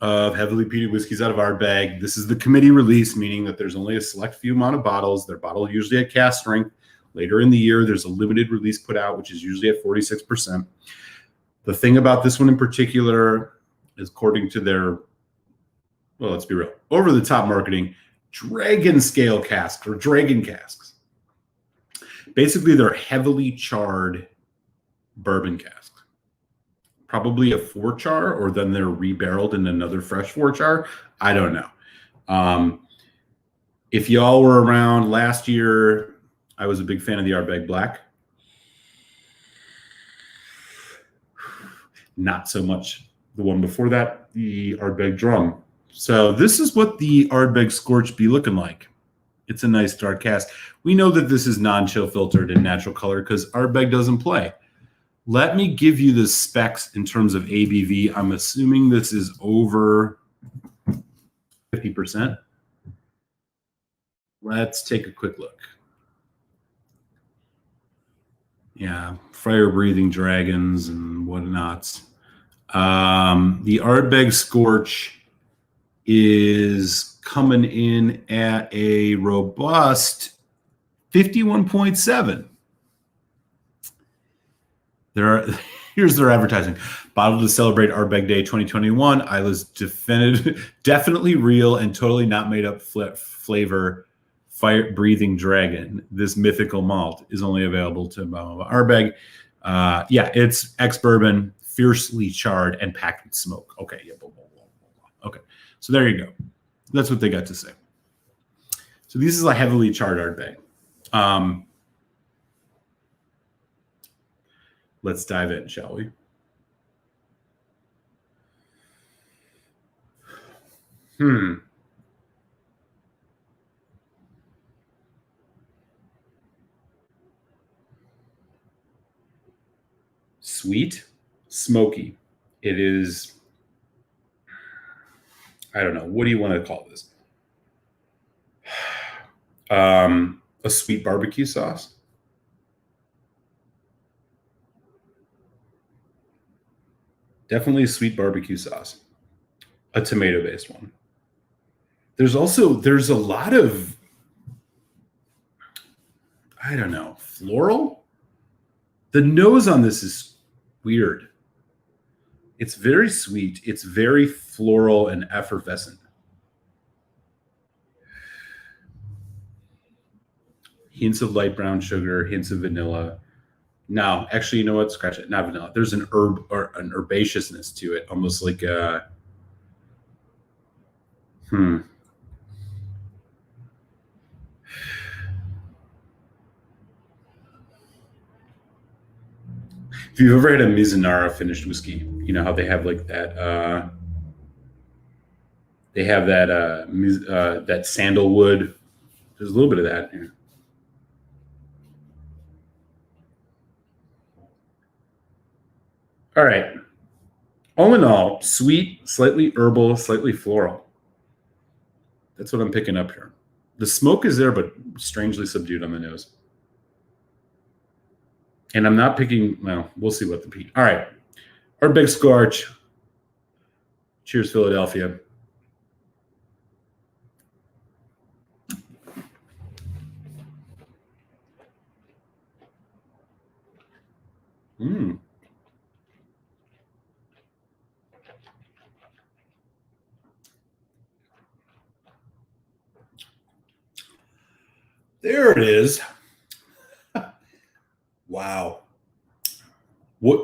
of heavily peated whiskeys out of Ardbeg. This is the committee release, meaning that there's only a select few amount of bottles. They're bottled usually at cask strength. Later in the year, there's a limited release put out, which is usually at 46%. The thing about this one in particular is, according to their, well, let's be real, over-the-top marketing, dragon scale casks or dragon casks. Basically, they're heavily charred bourbon casks. Probably a 4-char, or then they're rebarreled in another fresh 4-char. I don't know. If y'all were around last year, I was a big fan of the Ardbeg Black. Not so much the one before that, the Ardbeg Drum. So this is what the Ardbeg Scorch be looking like. It's a nice dark cask. We know that this is non-chill filtered and natural color because Ardbeg doesn't play. Let me give you the specs in terms of ABV. I'm assuming this is over 50%. Let's take a quick look. Yeah, fire-breathing dragons and whatnots. The Ardbeg Scorch is coming in at a robust 51.7. Here's their advertising. Bottled to celebrate Ardbeg Day 2021. Isla's definitely real and totally not made up flavor. Fire-breathing dragon. This mythical malt is only available to Ardbeg. Yeah, it's ex-bourbon, fiercely charred and packed with smoke. Okay, yeah, blah, blah, blah, blah. Okay, so there you go. That's what they got to say. So this is a heavily charred Ardbeg. Let's dive in, shall we? Sweet, smoky. It is, I don't know, what do you want to call this? A sweet barbecue sauce. Definitely a sweet barbecue sauce. A tomato-based one. There's a lot of, I don't know, floral? The nose on this is weird. It's very sweet. It's very floral and effervescent. Hints of light brown sugar, hints of vanilla. No, actually, you know what? Scratch it. Not vanilla. There's an herb or an herbaceousness to it, almost like a. If you've ever had a Mizunara finished whiskey, you know how they have like that. They have that that sandalwood. There's a little bit of that here. All right. All in all, sweet, slightly herbal, slightly floral. That's what I'm picking up here. The smoke is there, but strangely subdued on the nose. And I'm not picking, well, we'll see what the peat. All right. Ardbeg Scorch. Cheers, Philadelphia. There it is. Wow.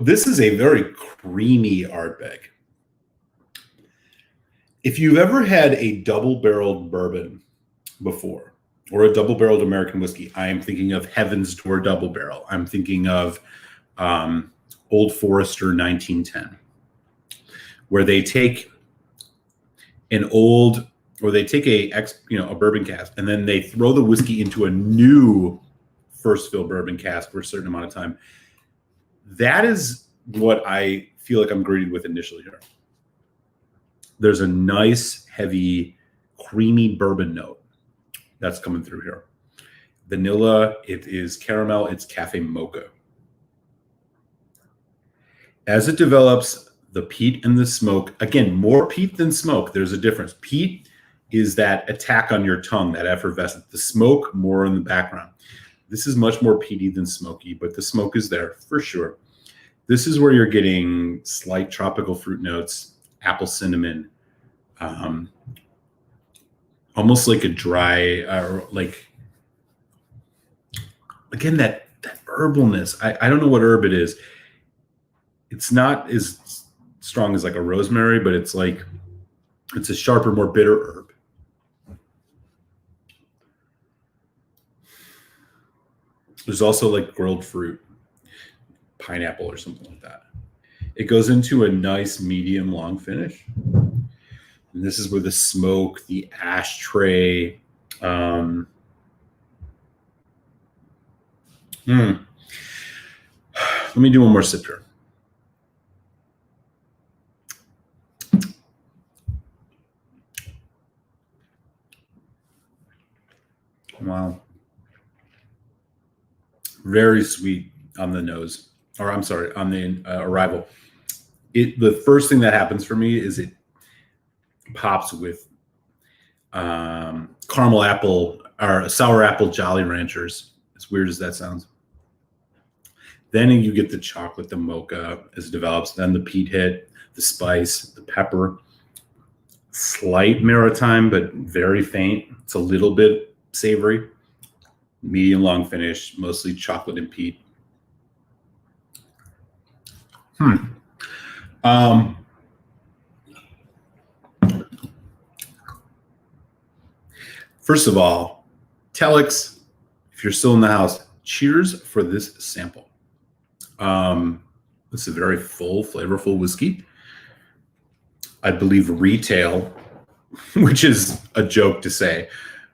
This is a very creamy Ardbeg. If you've ever had a double-barreled bourbon before, or a double-barreled American whiskey, I am thinking of Heaven's Door Double Barrel. I'm thinking of Old Forester 1910, where they take an old or they take a bourbon cask, and then they throw the whiskey into a new first fill bourbon cask for a certain amount of time. That is what I feel like I'm greeted with initially here. There's a nice, heavy, creamy bourbon note that's coming through here. Vanilla, it is caramel, it's cafe mocha. As it develops, the peat and the smoke, again, more peat than smoke. There's a difference. Peat is that attack on your tongue, that effervescence. The smoke, more in the background. This is much more peaty than smoky, but the smoke is there for sure. This is where you're getting slight tropical fruit notes, apple cinnamon, almost like a dry, again, that herbalness. I don't know what herb it is. It's not as strong as like a rosemary, but it's a sharper, more bitter herb. There's also like grilled fruit, pineapple or something like that. It goes into a nice medium long finish. And this is where the smoke, the ashtray, let me do one more sip here. Wow. Very sweet on the nose, or I'm sorry, on the arrival. The first thing that happens for me is it pops with caramel apple or sour apple Jolly Ranchers. As weird as that sounds. Then you get the chocolate, the mocha as it develops. Then the peat hit, the spice, the pepper. Slight maritime, but very faint. It's a little bit savory. Medium long finish, mostly chocolate and peat. First of all, Telex, if you're still in the house, cheers for this sample. It's a very full, flavorful whiskey. I believe retail, which is a joke to say,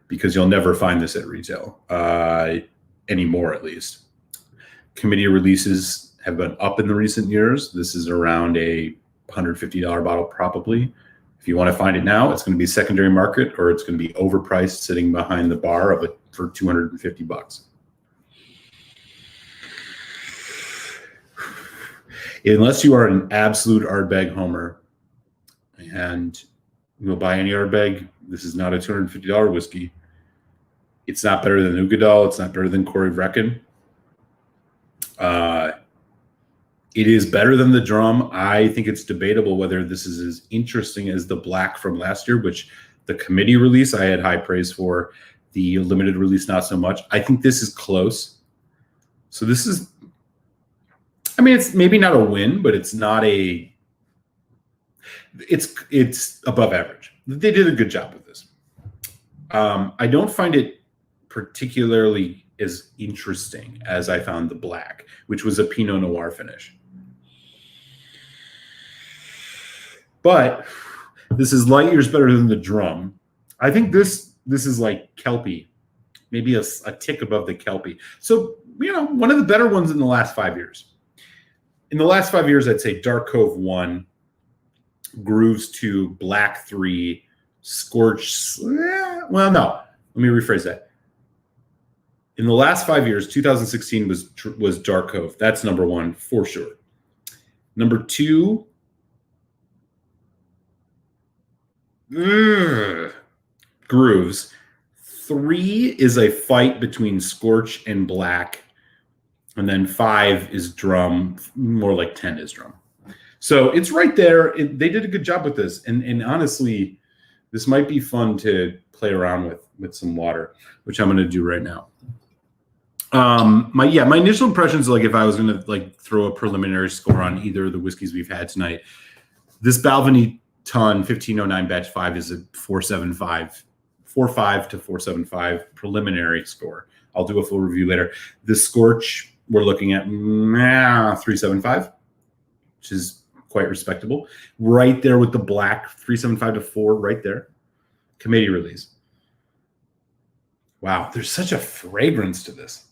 because you'll never find this at retail anymore, at least. Committee releases have been up in the recent years. This is around a $150 bottle, probably. If you want to find it now, it's going to be secondary market, or it's going to be overpriced sitting behind the bar for $250. Unless you are an absolute Ardbeg homer and you'll buy any Ardbeg, this is not a $250 whiskey. It's not better than Ugadal. It's not better than Corey Vrecken. It is better than the Drum. I think it's debatable whether this is as interesting as the Black from last year, which the committee release I had high praise for. The limited release, not so much. I think this is close. So this is, I mean, it's maybe not a win, but it's not a, it's above average. They did a good job with this. I don't find it particularly as interesting as I found the Black, which was a Pinot Noir finish. But this is light years better than the Drum. I think this is like Kelpie, maybe a tick above the Kelpie. So, one of the better ones in the last 5 years. In the last 5 years, I'd say Dark Cove 1, Grooves 2, Black 3, Scorch. Well, no. Let me rephrase that. In the last 5 years, 2016 was Dark Cove. That's number one for sure. Number two, Grooves. 3 is a fight between Scorch and Black. And then 5 is Drum. More like 10 is Drum. So it's right there. They did a good job with this. And honestly, this might be fun to play around with some water, which I'm going to do right now. My initial impressions, like if I was going to throw a preliminary score on either of the whiskeys we've had tonight, this Balvenie Tun 1509 batch 5 is a 4.75 to 4.75 preliminary score. I'll do a full review later. This Scorch, we're looking at 3.75, which is quite respectable. Right there with the Black, 3.75 to 4, right there. Committee Release. Wow, there's such a fragrance to this.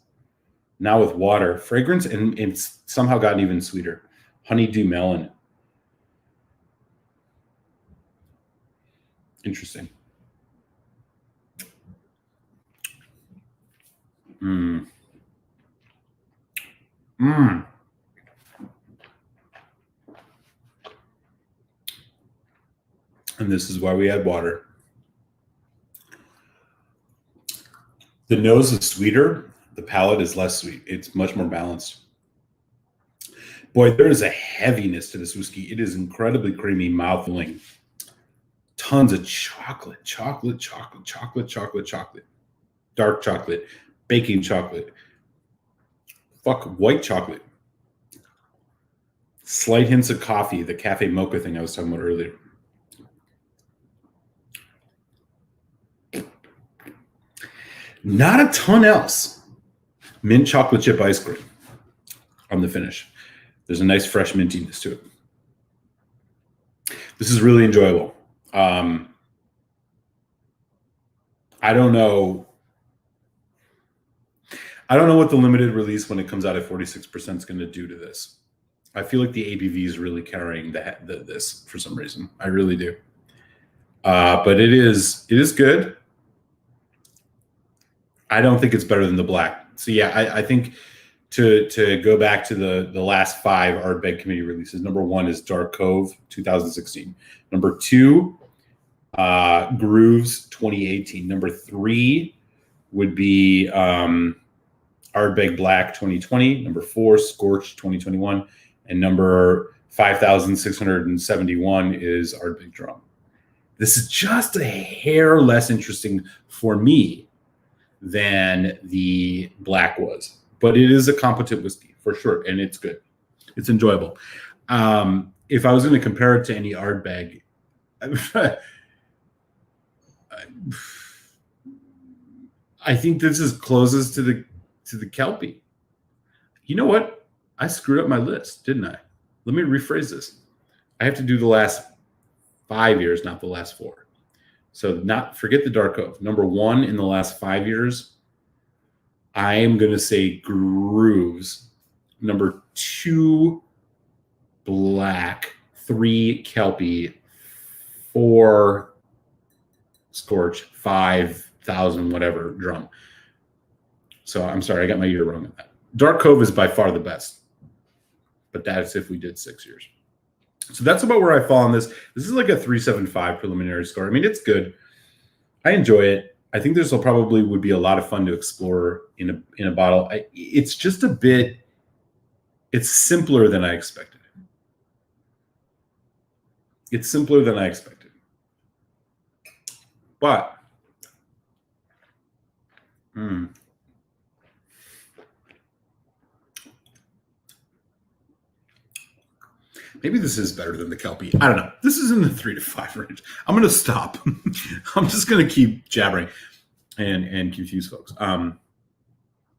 Now with water, fragrance, and it's somehow gotten even sweeter. Honeydew melon. Interesting. And this is why we add water. The nose is sweeter. The palate is less sweet. It's much more balanced. Boy, there is a heaviness to this whiskey. It is incredibly creamy, mouth-filling. Tons of chocolate. Dark chocolate, baking chocolate. White chocolate. Slight hints of coffee, the cafe mocha thing I was talking about earlier. Not a ton else. Mint chocolate chip ice cream on the finish. There's a nice fresh mintiness to it. This is really enjoyable. I don't know what the limited release when it comes out at 46% is going to do to this. I feel like the ABV is really carrying this for some reason. I really do. But it is good. I don't think it's better than the black. So yeah, I think to go back to the last 5 Ardbeg Committee releases, number 1 is Dark Cove 2016. Number 2, Grooves 2018. Number 3 would be Ardbeg Black 2020. Number 4, Scorch 2021. And number 5,671 is Ardbeg Drum. This is just a hair less interesting for me than the black was, but it is a competent whiskey for sure, and it's good. It's enjoyable. If I was going to compare it to any Ardbeg, I think this is closest to the Kelpie. You know what? I screwed up my list, didn't I? Let me rephrase this. I have to do the last 5 years, not the last 4. So forget the Dark Oak. Number 1 in the last 5 years, I am going to say Grooves. Number 2, Black. 3, Kelpie. 4, Scorch. 5,000 whatever Drum. So I'm sorry, I got my year wrong on that. Dark Cove is by far the best, but that's if we did 6 years. So that's about where I fall on this. This is like a 3.75 preliminary score. I mean, it's good. I enjoy it. I think this probably would be a lot of fun to explore in a bottle. It's just a bit. It's simpler than I expected. It's simpler than I expected. But maybe this is better than the Kelpie. I don't know. This is in the 3 to 5 range. I'm going to stop. I'm just going to keep jabbering and confuse folks.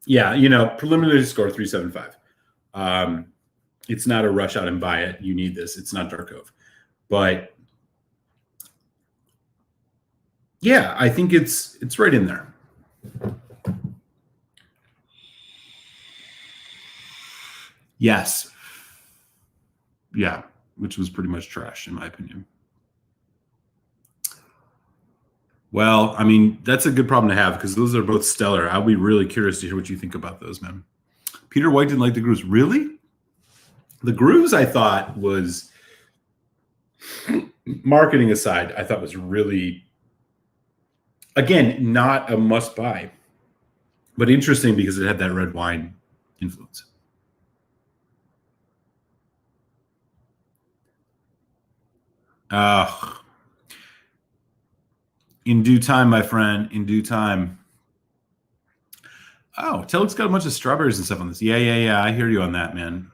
Yeah, preliminary score 3.75. It's not a rush out and buy it. You need this. It's not Dark Cove. But yeah, I think it's right in there. Yes. Yeah, which was pretty much trash in my opinion. Well, I mean, that's a good problem to have because those are both stellar. I'll be really curious to hear what you think about those, man. Peter White didn't like the Grooves. Really? The Grooves, I thought, was, marketing aside, I thought was really, again, not a must-buy, but interesting because it had that red wine influence. In due time, my friend, in due time. Oh, Telek's got a bunch of strawberries and stuff on this. Yeah. I hear you on that, man.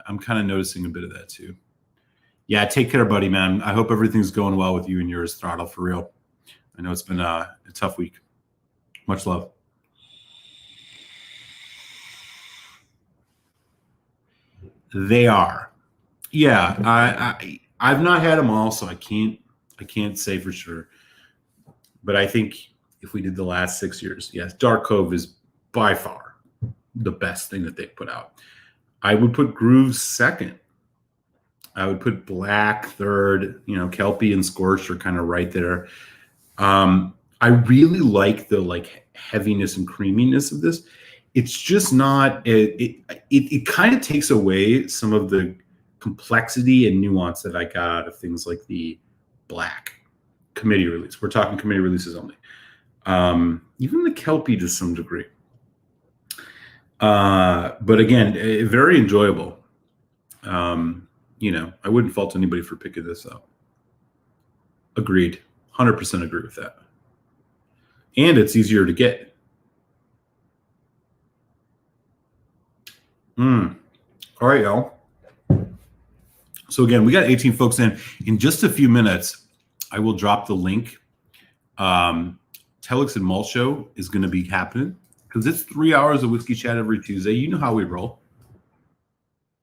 I'm kind of noticing a bit of that too. Yeah, take care, buddy, man. I hope everything's going well with you and yours, Throttle, for real. I know it's been a tough week. Much love. They are. Yeah, I've not had them all, so I can't say for sure. But I think if we did the last 6 years, yes, Dark Cove is by far the best thing that they've put out. I would put Grooves second. I would put Black third. Kelpie and Scorched are kind of right there. I really like the heaviness and creaminess of this. It's just not. It kind of takes away some of the complexity and nuance that I got out of things like the Black committee release. We're talking committee releases only. Even the Kelpie to some degree. But again, very enjoyable. I wouldn't fault anybody for picking this up. Agreed. 100% agree with that. And it's easier to get. All right, y'all. So again, we got 18 folks in. In just a few minutes, I will drop the link. Telex and Malt Show is going to be happening because it's 3 hours of whiskey chat every Tuesday. You know how we roll.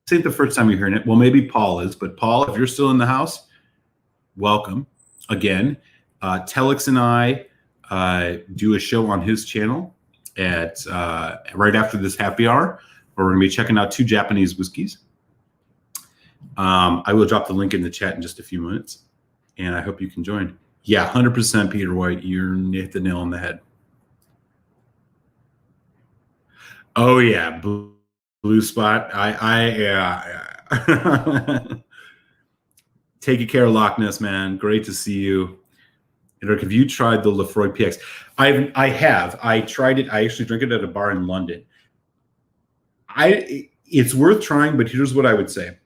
This ain't the first time you're hearing it. Well, maybe Paul is, but Paul, if you're still in the house, welcome. Again, Telex and I do a show on his channel at right after this happy hour, where we're going to be checking out 2 Japanese whiskeys. I will drop the link in the chat in just a few minutes, and I hope you can join. Yeah, 100% Peter White. You're hit the nail on the head. Oh yeah, blue spot. Take care of Loch Ness, man. Great to see you. Eric, have you tried the Lefroy PX? I have. I tried it. I actually drank it at a bar in London. It's worth trying, but here's what I would say.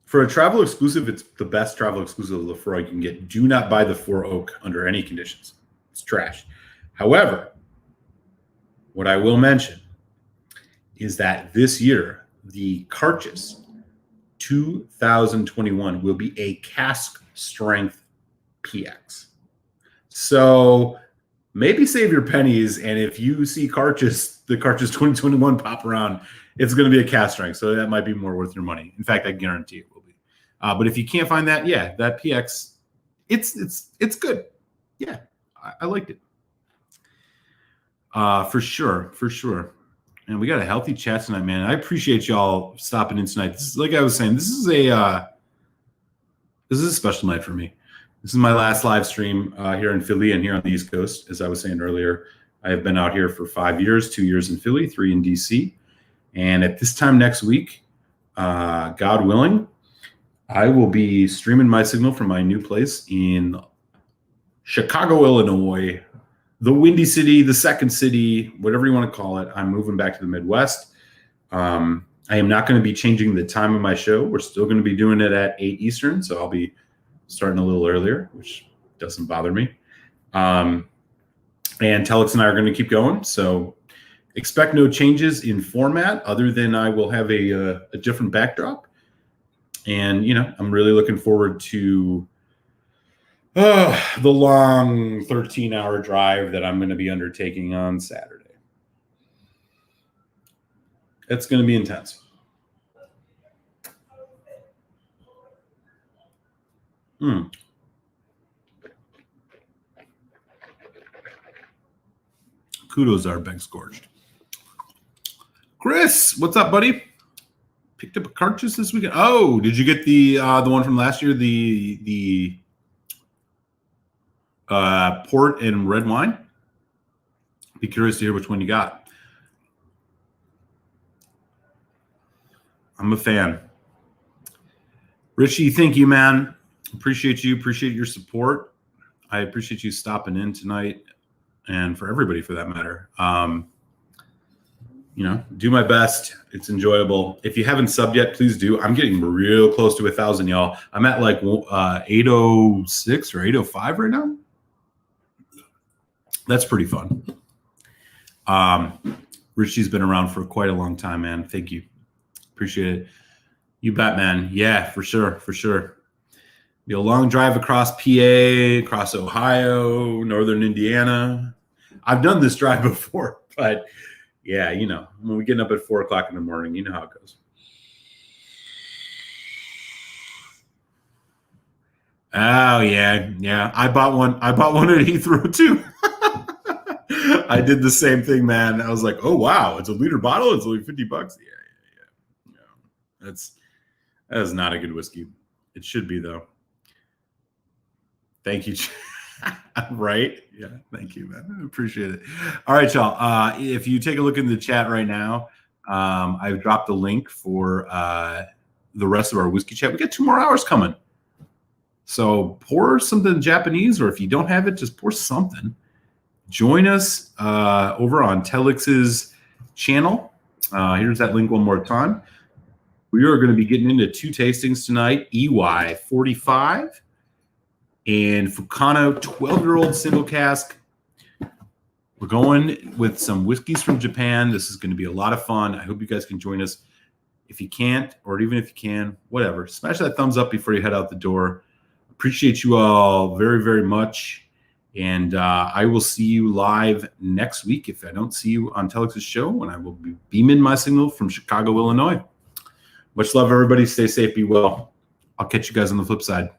For a travel exclusive, it's the best travel exclusive Lefroy you can get. Do not buy the 4 Oak under any conditions. It's trash. However, what I will mention is that this year, the Carchis 2021 will be a cask strength PX. So maybe save your pennies, and if you see the Carchis 2021 pop around, it's going to be a cask strength. So that might be more worth your money. In fact, I guarantee it will be. But if you can't find that, yeah, that PX, it's good. Yeah, I liked it. For sure. And we got a healthy chat tonight, man. I appreciate y'all stopping in tonight. This is, like I was saying, this is a special night for me. This is my last live stream here in Philly and here on the East Coast. As I was saying earlier, I have been out here for 5 years, 2 years in Philly, 3 in DC. And at this time next week, God willing, I will be streaming my signal from my new place in Chicago, Illinois, the Windy City, the second city, whatever you want to call it. I'm moving back to the Midwest. I am not going to be changing the time of my show. We're still going to be doing it at 8 Eastern, so I'll be starting a little earlier, which doesn't bother me. And Telex and I are going to keep going, so expect no changes in format other than I will have a different backdrop. And, I'm really looking forward to the long 13-hour drive that I'm going to be undertaking on Saturday. It's going to be intense. Kudos, Ardbeg Scorched. Chris, what's up, buddy? Picked up a Carchis this weekend. Oh, did you get the one from last year? The port and red wine? Be curious to hear which one you got. I'm a fan. Richie, thank you, man. Appreciate you. Appreciate your support. I appreciate you stopping in tonight, and for everybody for that matter. Do my best. It's enjoyable. If you haven't subbed yet, please do. I'm getting real close to 1,000, y'all. I'm at like 806 or 805 right now. That's pretty fun. Richie's been around for quite a long time, man. Thank you. Appreciate it. You bet, man. Yeah, for sure. Be a long drive across PA, across Ohio, northern Indiana. I've done this drive before, but yeah, when we're getting up at 4 o'clock in the morning, you know how it goes. Oh yeah. I bought one at Heathrow too. I did the same thing, man. I was like, oh wow, it's a liter bottle. It's only $50. Yeah. That is not a good whiskey. It should be though. Thank you. Right? Yeah. Thank you, man. I appreciate it. All right, y'all. If you take a look in the chat right now, I've dropped the link for the rest of our whiskey chat. We got 2 more hours coming. So pour something Japanese, or if you don't have it, just pour something. Join us over on Telex's channel. Here's that link one more time. We are going to be getting into 2 tastings tonight, EY 45 and Fukano 12-year-old single cask. We're going with some whiskeys from Japan. This is going to be a lot of fun. I hope you guys can join us. If you can't, or even if you can, whatever, smash that thumbs up before you head out the door. Appreciate you all very, very much. And I will see you live next week if I don't see you on Telex's show, when I will be beaming my signal from Chicago, Illinois. Much love, everybody. Stay safe. Be well. I'll catch you guys on the flip side.